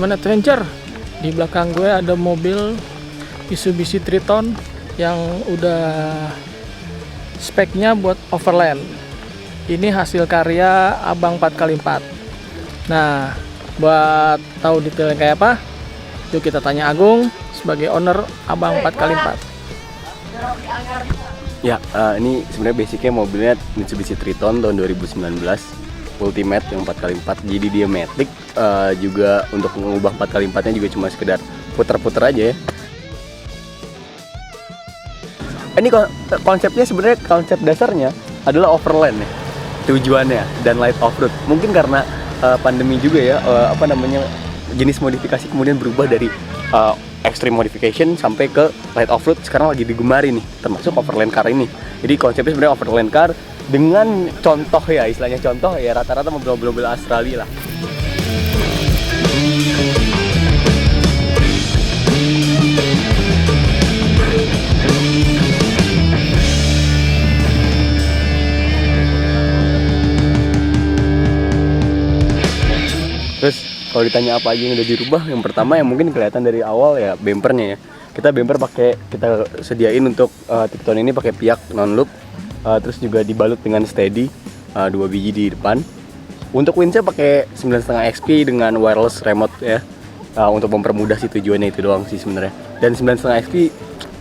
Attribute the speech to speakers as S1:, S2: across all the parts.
S1: teman-teman adventure. Di belakang gue ada mobil Mitsubishi Triton yang udah speknya buat overland. Ini hasil karya Abang 4x4. Nah, buat tahu detailnya kayak apa, yuk kita tanya Agung sebagai owner Abang 4x4.
S2: Ya, ini sebenarnya basicnya mobilnya Mitsubishi Triton tahun 2019 Ultimate yang 4x4. Jadi dia matic, juga untuk mengubah 4x4 nya juga cuma sekedar puter-puter aja ya. Ini konsepnya sebenarnya, konsep dasarnya adalah overland ya tujuannya, dan light off-road. Mungkin karena pandemi juga ya, jenis modifikasi kemudian berubah dari extreme modification sampai ke light off-road. Sekarang lagi digemari nih, termasuk overland car ini. Jadi konsepnya sebenarnya overland car dengan contoh ya, istilahnya contoh ya, rata-rata mobil-mobil Australia lah. Terus kalau ditanya apa aja yang udah dirubah, yang pertama yang mungkin kelihatan dari awal ya bempernya ya. Kita bemper kita sediain untuk Triton ini pakai piak non loop, terus juga dibalut dengan steady 2 biji di depan. Untuk windsnya pakai 9,5 XP dengan wireless remote ya, untuk mempermudah sih, tujuannya itu doang sih sebenarnya. Dan 9,5 XP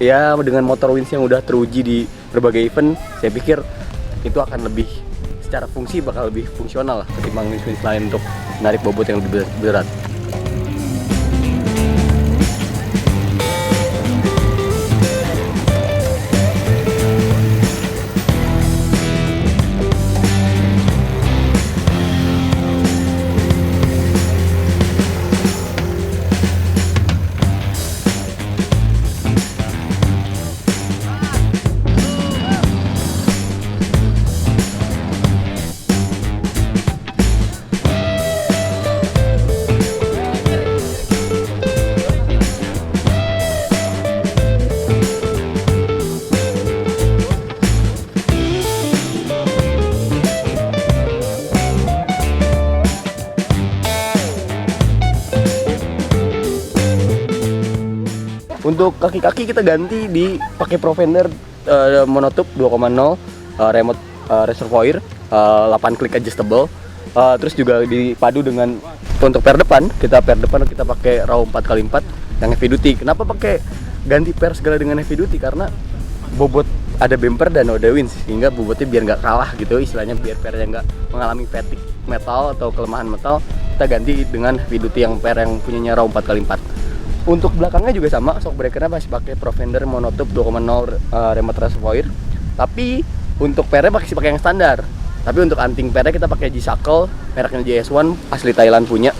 S2: ya dengan motor winds yang udah teruji di berbagai event, saya pikir itu akan lebih, secara fungsi bakal lebih fungsional lah ketimbang winds lain untuk menarik bobot yang lebih berat. Untuk kaki-kaki kita ganti pakai Provender monotube 2.0, remote reservoir, 8 klik adjustable. Terus juga dipadu dengan untuk per depan kita pakai RAW 4x4 yang heavy duty. Kenapa pakai ganti per segala dengan heavy duty? Karena bobot ada bumper dan ada winch, sehingga bobotnya biar nggak kalah gitu, istilahnya biar pernya nggak mengalami fatigue metal atau kelemahan metal. Kita ganti dengan heavy duty yang per yang punyanya RAW 4x4. Untuk belakangnya juga sama, shock breakernya masih pakai Provender monotube 2.0 remote reservoir. Tapi untuk pernya masih pakai yang standar. Tapi untuk anting pernya kita pakai G-Shackle, mereknya JS1, asli Thailand punya.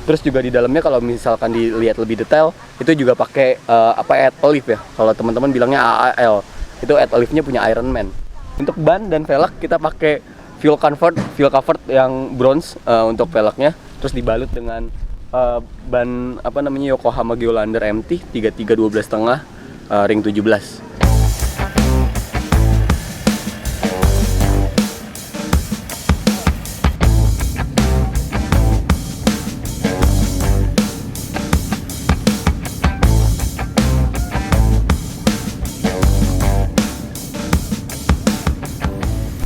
S2: Terus juga di dalamnya kalau misalkan dilihat lebih detail, itu juga pakai add olive ya. Kalau teman-teman bilangnya AAL, itu add olive-nya punya Iron Man. Untuk ban dan velg kita pakai fuel covered yang bronze untuk velgnya, terus dibalut dengan ban Yokohama Geolander MT 33 12,5 ring 17.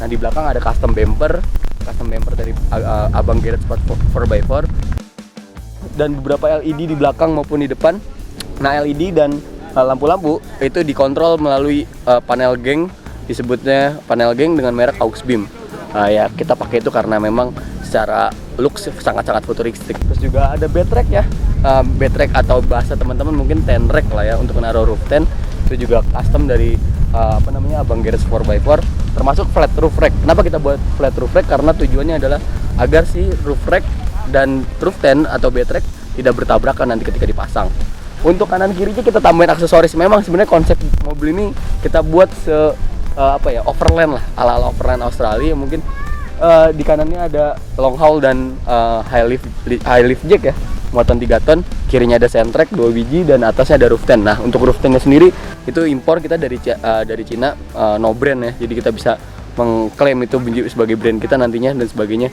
S2: Nah, di belakang ada custom bumper dari Abang Garrett Sport 4x4. Dan beberapa LED di belakang maupun di depan. Nah, LED dan lampu-lampu itu dikontrol melalui panel geng, disebutnya panel geng dengan merek Auxbeam. Ya kita pakai itu karena memang secara look sangat-sangat futuristik. Terus juga ada bed rack ya, bed rack atau bahasa teman-teman mungkin tent rack lah ya, untuk naruh roof tent. Itu juga custom dari Abang Garrett 4x4, termasuk flat roof rack. Kenapa kita buat flat roof rack? Karena tujuannya adalah agar si roof rack dan roof tent atau bed rack tidak bertabrakan nanti ketika dipasang. Untuk kanan kirinya kita tambahin aksesoris. Memang sebenarnya konsep mobil ini kita buat overland lah, ala overland Australia. Mungkin di kanannya ada long haul dan high lift jack ya, muatan 3 ton. Kirinya ada Sentrek 2 biji dan atasnya ada roof tent. Nah, untuk roof tentnya sendiri itu impor kita dari Cina, no brand ya. Jadi kita bisa mengklaim itu sebagai brand kita nantinya dan sebagainya.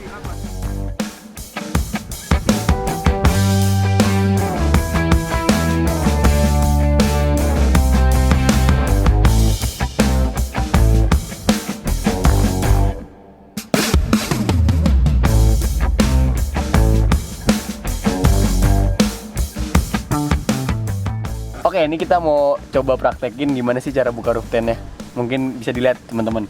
S2: Oke, ini kita mau coba praktekin gimana sih cara buka roof tent-nya. Mungkin bisa dilihat teman-teman.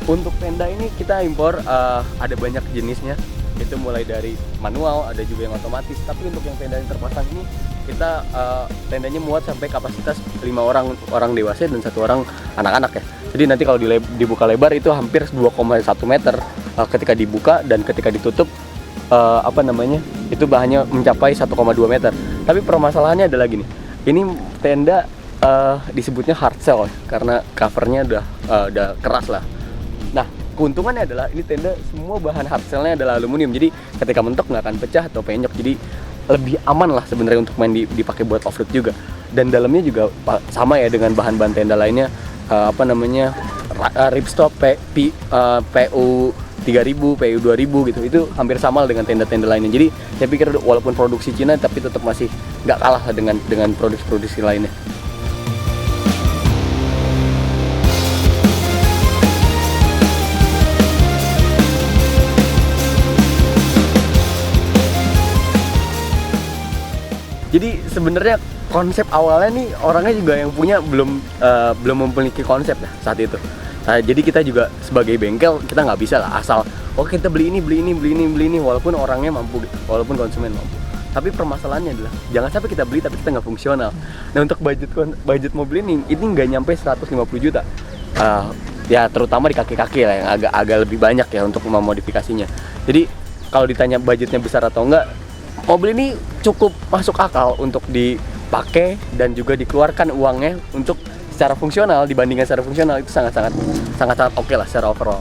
S2: Untuk tenda ini kita impor, ada banyak jenisnya. Itu mulai dari manual, ada juga yang otomatis. Tapi untuk yang tenda yang terpasang ini kita tendanya muat sampai kapasitas 5 orang dewasa dan 1 orang anak-anak ya. Jadi nanti kalau dibuka lebar itu hampir 2,1 meter ketika dibuka, dan ketika ditutup itu bahannya mencapai 1,2 meter. Tapi permasalahannya adalah gini. Ini tenda disebutnya hard shell karena covernya udah keras lah. Nah, keuntungannya adalah ini tenda semua bahan hard shell-nya adalah aluminium. Jadi ketika mentok nggak akan pecah atau penyok. Jadi lebih aman lah sebenarnya untuk dipakai buat off-road juga. Dan dalamnya juga sama ya dengan bahan-bahan tenda lainnya, ripstop PU 3000, PU 2000 gitu. Itu hampir sama dengan tenda-tenda lainnya. Jadi saya pikir walaupun produksi Cina tapi tetap masih nggak kalah dengan produksi lainnya. Jadi sebenarnya konsep awalnya nih orangnya juga yang punya belum memiliki konsep lah saat itu. Jadi kita juga sebagai bengkel kita nggak bisa lah asal kita beli ini walaupun orangnya mampu, walaupun konsumen mampu. Tapi permasalahannya adalah jangan sampai kita beli tapi kita nggak fungsional. Nah, untuk budget mobil ini nggak nyampe 150 juta. Ya terutama di kaki-kaki lah yang agak lebih banyak ya untuk memodifikasinya. Jadi kalau ditanya budgetnya besar atau enggak, mobil ini cukup masuk akal untuk dipakai dan juga dikeluarkan uangnya untuk secara fungsional. Dibandingkan secara fungsional itu sangat oke lah secara overall.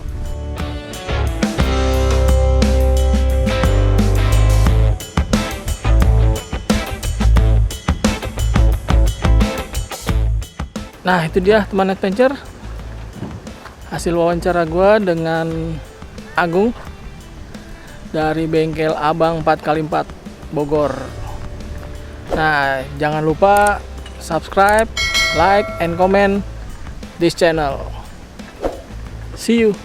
S1: Nah, itu dia teman adventure, hasil wawancara gue dengan Agung dari bengkel Abang 4x4 Bogor. Nah, jangan lupa subscribe, like, and comment this channel. See you.